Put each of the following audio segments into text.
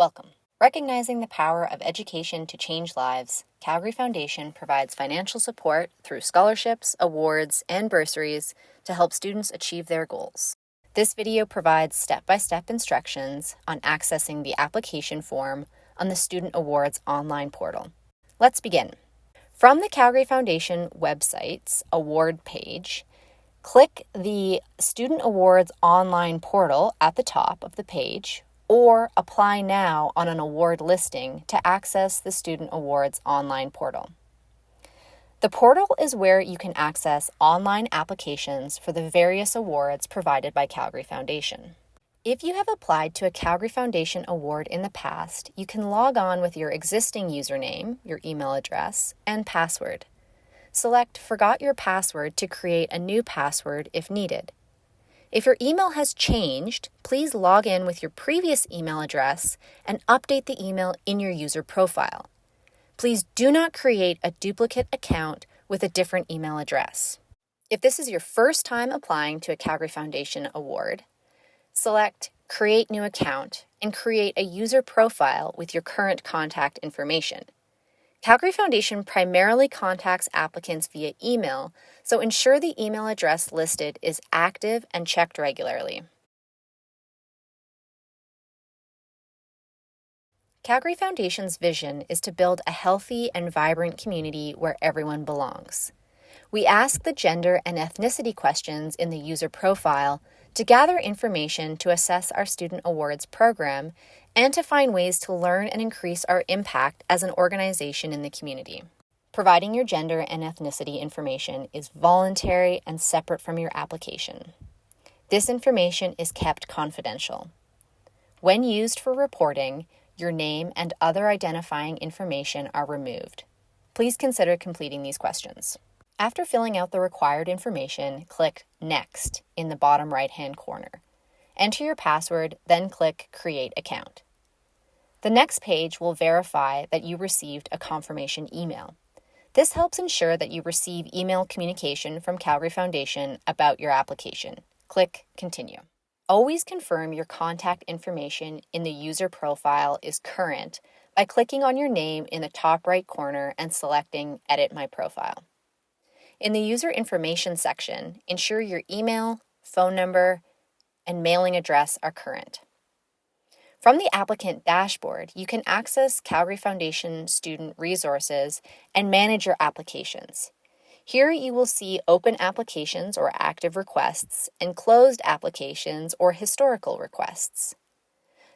Welcome. Recognizing the power of education to change lives, Calgary Foundation provides financial support through scholarships, awards, and bursaries to help students achieve their goals. This video provides step-by-step instructions on accessing the application form on the Student Awards online portal. Let's begin. From the Calgary Foundation website's award page, click the Student Awards online portal at the top of the page, or apply now on an award listing to access the Student Awards online portal. The portal is where you can access online applications for the various awards provided by Calgary Foundation. If you have applied to a Calgary Foundation award in the past, you can log on with your existing username, your email address, and password. Select Forgot Your Password to create a new password if needed. If your email has changed, please log in with your previous email address and update the email in your user profile. Please do not create a duplicate account with a different email address. If this is your first time applying to a Calgary Foundation award, select Create New Account and create a user profile with your current contact information. Calgary Foundation primarily contacts applicants via email, so ensure the email address listed is active and checked regularly. Calgary Foundation's vision is to build a healthy and vibrant community where everyone belongs. We ask the gender and ethnicity questions in the user profile to gather information to assess our Student Awards program and to find ways to learn and increase our impact as an organization in the community. Providing your gender and ethnicity information is voluntary and separate from your application. This information is kept confidential. When used for reporting, your name and other identifying information are removed. Please consider completing these questions. After filling out the required information, click Next in the bottom right-hand corner. Enter your password, then click Create Account. The next page will verify that you received a confirmation email. This helps ensure that you receive email communication from Calgary Foundation about your application. Click Continue. Always confirm your contact information in the user profile is current by clicking on your name in the top right corner and selecting Edit My Profile. In the user information section, ensure your email, phone number, and mailing address are current. From the applicant dashboard, you can access Calgary Foundation student resources and manage your applications. Here you will see open applications or active requests and closed applications or historical requests.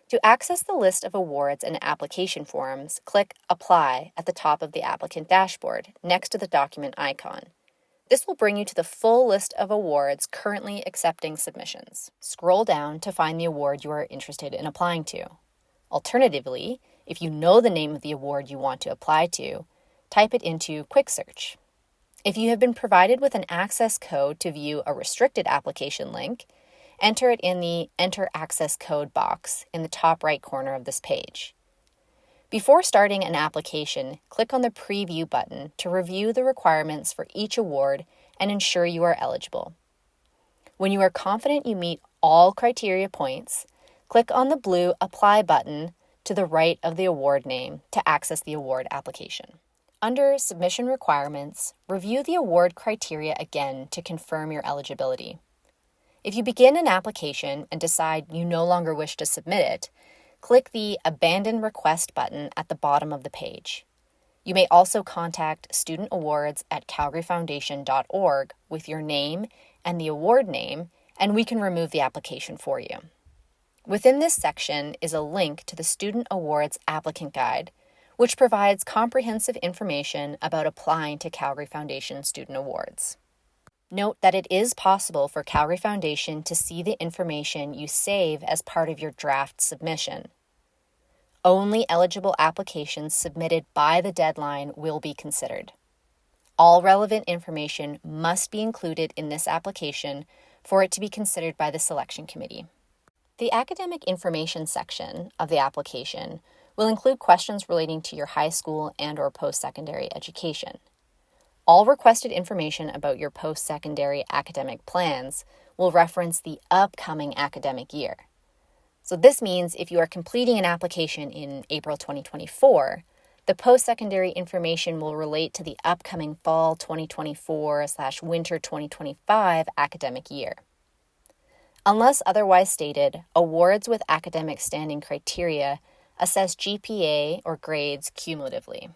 To access the list of awards and application forms, click Apply at the top of the applicant dashboard next to the document icon. This will bring you to the full list of awards currently accepting submissions. Scroll down to find the award you are interested in applying to. Alternatively, if you know the name of the award you want to apply to, type it into Quick Search. If you have been provided with an access code to view a restricted application link, enter it in the Enter Access Code box in the top right corner of this page. Before starting an application, click on the Preview button to review the requirements for each award and ensure you are eligible. When you are confident you meet all criteria points, click on the blue Apply button to the right of the award name to access the award application. Under Submission Requirements, review the award criteria again to confirm your eligibility. If you begin an application and decide you no longer wish to submit it, click the Abandon Request button at the bottom of the page. You may also contact Student Awards at calgaryfoundation.org with your name and the award name, and we can remove the application for you. Within this section is a link to the Student Awards Applicant Guide, which provides comprehensive information about applying to Calgary Foundation Student Awards. Note that it is possible for Calgary Foundation to see the information you save as part of your draft submission. Only eligible applications submitted by the deadline will be considered. All relevant information must be included in this application for it to be considered by the selection committee. The academic information section of the application will include questions relating to your high school and/or post-secondary education. All requested information about your post-secondary academic plans will reference the upcoming academic year. So this means if you are completing an application in April 2024, the post-secondary information will relate to the upcoming fall 2024/winter 2025 academic year. Unless otherwise stated, awards with academic standing criteria assess GPA or grades cumulatively.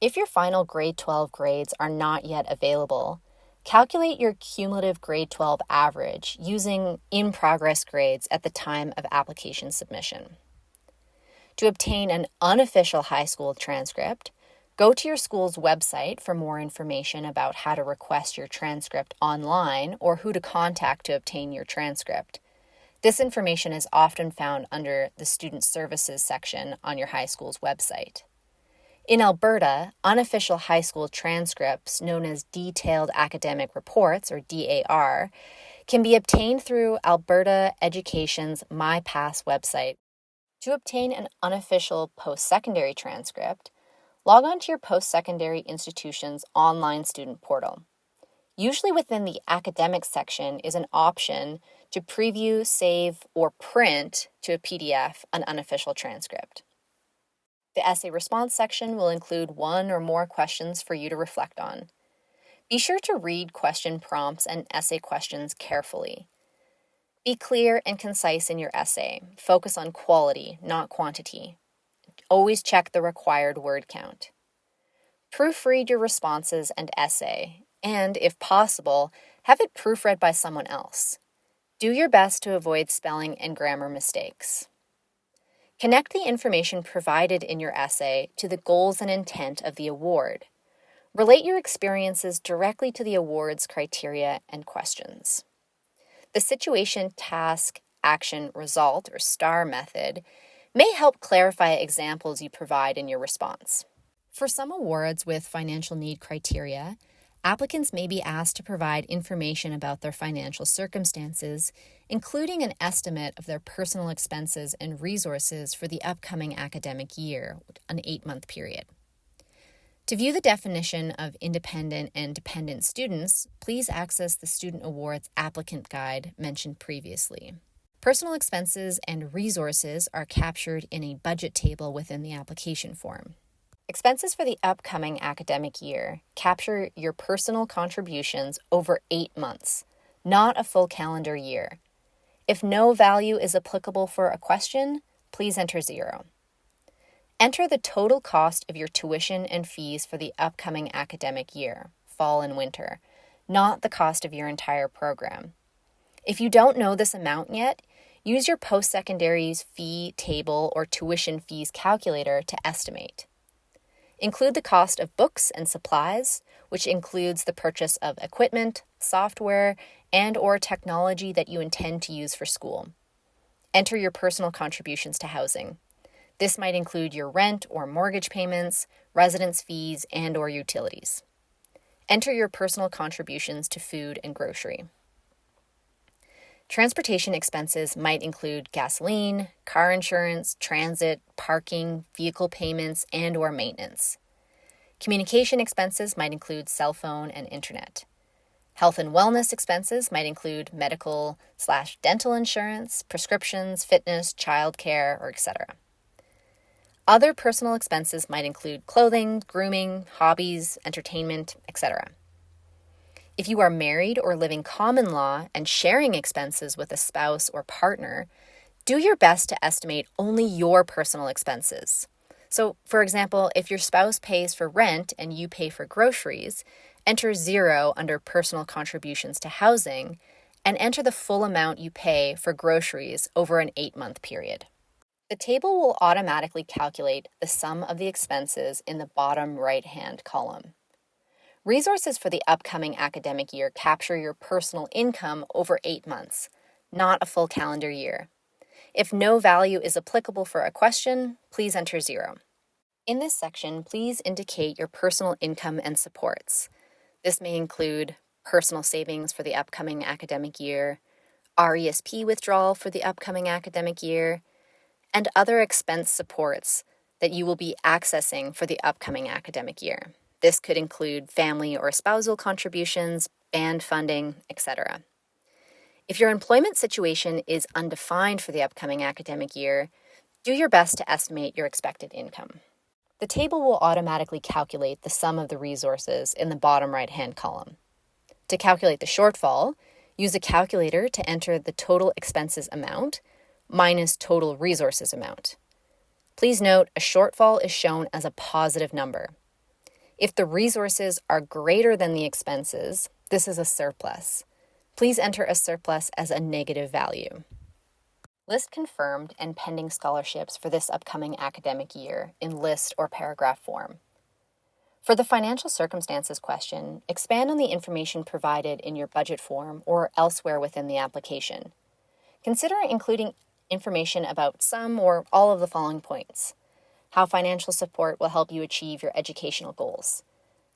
If your final grade 12 grades are not yet available, calculate your cumulative grade 12 average using in-progress grades at the time of application submission. To obtain an unofficial high school transcript, go to your school's website for more information about how to request your transcript online or who to contact to obtain your transcript. This information is often found under the Student Services section on your high school's website. In Alberta, unofficial high school transcripts, known as Detailed Academic Reports, or DAR, can be obtained through Alberta Education's MyPass website. To obtain an unofficial post-secondary transcript, log on to your post-secondary institution's online student portal. Usually within the academic section is an option to preview, save, or print to a PDF an unofficial transcript. The essay response section will include one or more questions for you to reflect on. Be sure to read question prompts and essay questions carefully. Be clear and concise in your essay. Focus on quality, not quantity. Always check the required word count. Proofread your responses and essay, and, if possible, have it proofread by someone else. Do your best to avoid spelling and grammar mistakes. Connect the information provided in your essay to the goals and intent of the award. Relate your experiences directly to the award's criteria and questions. The situation, task, action, result, or STAR method may help clarify examples you provide in your response. For some awards with financial need criteria, applicants may be asked to provide information about their financial circumstances, including an estimate of their personal expenses and resources for the upcoming academic year, an 8-month period. To view the definition of independent and dependent students, please access the Student Awards Applicant Guide mentioned previously. Personal expenses and resources are captured in a budget table within the application form. Expenses for the upcoming academic year capture your personal contributions over 8 months, not a full calendar year. If no value is applicable for a question, please enter 0. Enter the total cost of your tuition and fees for the upcoming academic year, fall and winter, not the cost of your entire program. If you don't know this amount yet, use your post-secondary's fee table or tuition fees calculator to estimate. Include the cost of books and supplies, which includes the purchase of equipment, software, and/or technology that you intend to use for school. Enter your personal contributions to housing. This might include your rent or mortgage payments, residence fees, and/or utilities. Enter your personal contributions to food and grocery. Transportation expenses might include gasoline, car insurance, transit, parking, vehicle payments, and/or maintenance. Communication expenses might include cell phone and internet. Health and wellness expenses might include medical/dental insurance, prescriptions, fitness, childcare, or etc. Other personal expenses might include clothing, grooming, hobbies, entertainment, etc. If you are married or living common law and sharing expenses with a spouse or partner, do your best to estimate only your personal expenses. So, for example, if your spouse pays for rent and you pay for groceries, enter 0 under personal contributions to housing and enter the full amount you pay for groceries over an 8-month period. The table will automatically calculate the sum of the expenses in the bottom right-hand column. Resources for the upcoming academic year capture your personal income over 8 months, not a full calendar year. If no value is applicable for a question, please enter 0. In this section, please indicate your personal income and supports. This may include personal savings for the upcoming academic year, RESP withdrawal for the upcoming academic year, and other expense supports that you will be accessing for the upcoming academic year. This could include family or spousal contributions, band funding, etc. If your employment situation is undefined for the upcoming academic year, do your best to estimate your expected income. The table will automatically calculate the sum of the resources in the bottom right-hand column. To calculate the shortfall, use a calculator to enter the total expenses amount minus total resources amount. Please note a shortfall is shown as a positive number. If the resources are greater than the expenses, this is a surplus. Please enter a surplus as a negative value. List confirmed and pending scholarships for this upcoming academic year in list or paragraph form. For the financial circumstances question, expand on the information provided in your budget form or elsewhere within the application. Consider including information about some or all of the following points: how financial support will help you achieve your educational goals,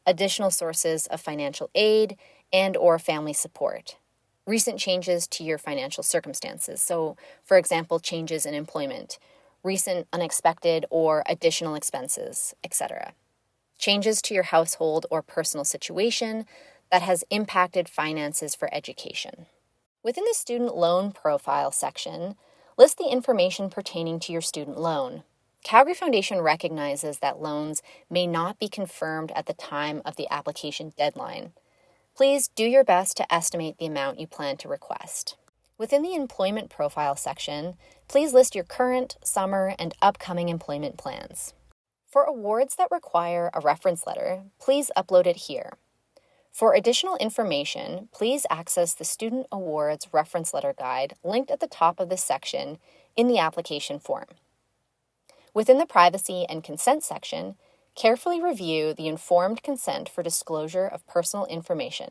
additional sources of financial aid and/or family support, recent changes to your financial circumstances, so, for example, changes in employment, recent unexpected or additional expenses, etc. Changes to your household or personal situation that has impacted finances for education. Within the student loan profile section, list the information pertaining to your student loan. Calgary Foundation recognizes that loans may not be confirmed at the time of the application deadline. Please do your best to estimate the amount you plan to request. Within the employment profile section, please list your current, summer, and upcoming employment plans. For awards that require a reference letter, please upload it here. For additional information, please access the Student Awards Reference Letter Guide linked at the top of this section in the application form. Within the Privacy and Consent section, carefully review the informed consent for disclosure of personal information.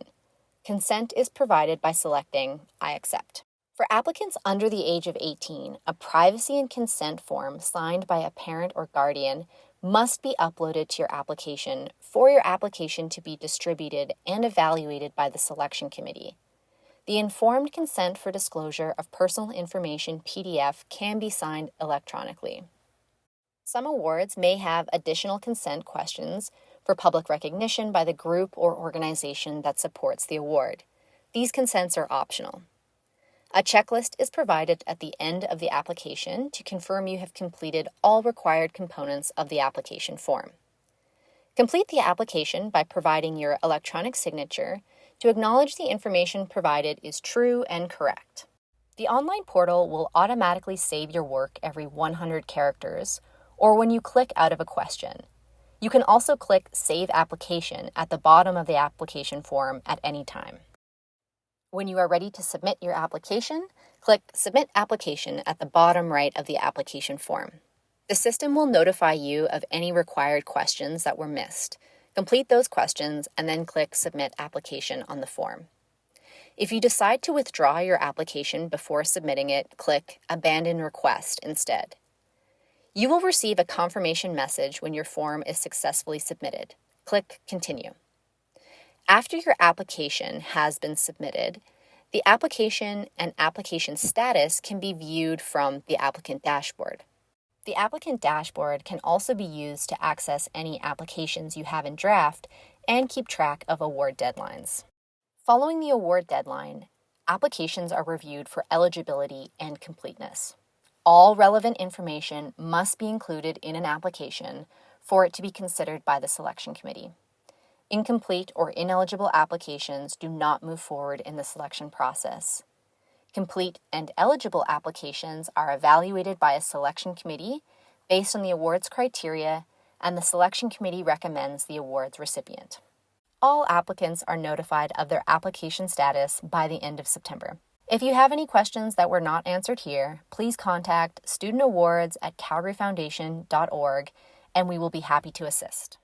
Consent is provided by selecting I accept. For applicants under the age of 18, a privacy and consent form signed by a parent or guardian must be uploaded to your application for your application to be distributed and evaluated by the selection committee. The informed consent for disclosure of personal information PDF can be signed electronically. Some awards may have additional consent questions for public recognition by the group or organization that supports the award. These consents are optional. A checklist is provided at the end of the application to confirm you have completed all required components of the application form. Complete the application by providing your electronic signature to acknowledge the information provided is true and correct. The online portal will automatically save your work every 100 characters or when you click out of a question. You can also click Save Application at the bottom of the application form at any time. When you are ready to submit your application, click Submit Application at the bottom right of the application form. The system will notify you of any required questions that were missed. Complete those questions and then click Submit Application on the form. If you decide to withdraw your application before submitting it, click Abandon Request instead. You will receive a confirmation message when your form is successfully submitted. Click Continue. After your application has been submitted, the application and application status can be viewed from the applicant dashboard. The applicant dashboard can also be used to access any applications you have in draft and keep track of award deadlines. Following the award deadline, applications are reviewed for eligibility and completeness. All relevant information must be included in an application for it to be considered by the selection committee. Incomplete or ineligible applications do not move forward in the selection process. Complete and eligible applications are evaluated by a selection committee based on the awards criteria, and the selection committee recommends the awards recipient. All applicants are notified of their application status by the end of September. If you have any questions that were not answered here, please contact studentawards@calgaryfoundation.org and we will be happy to assist.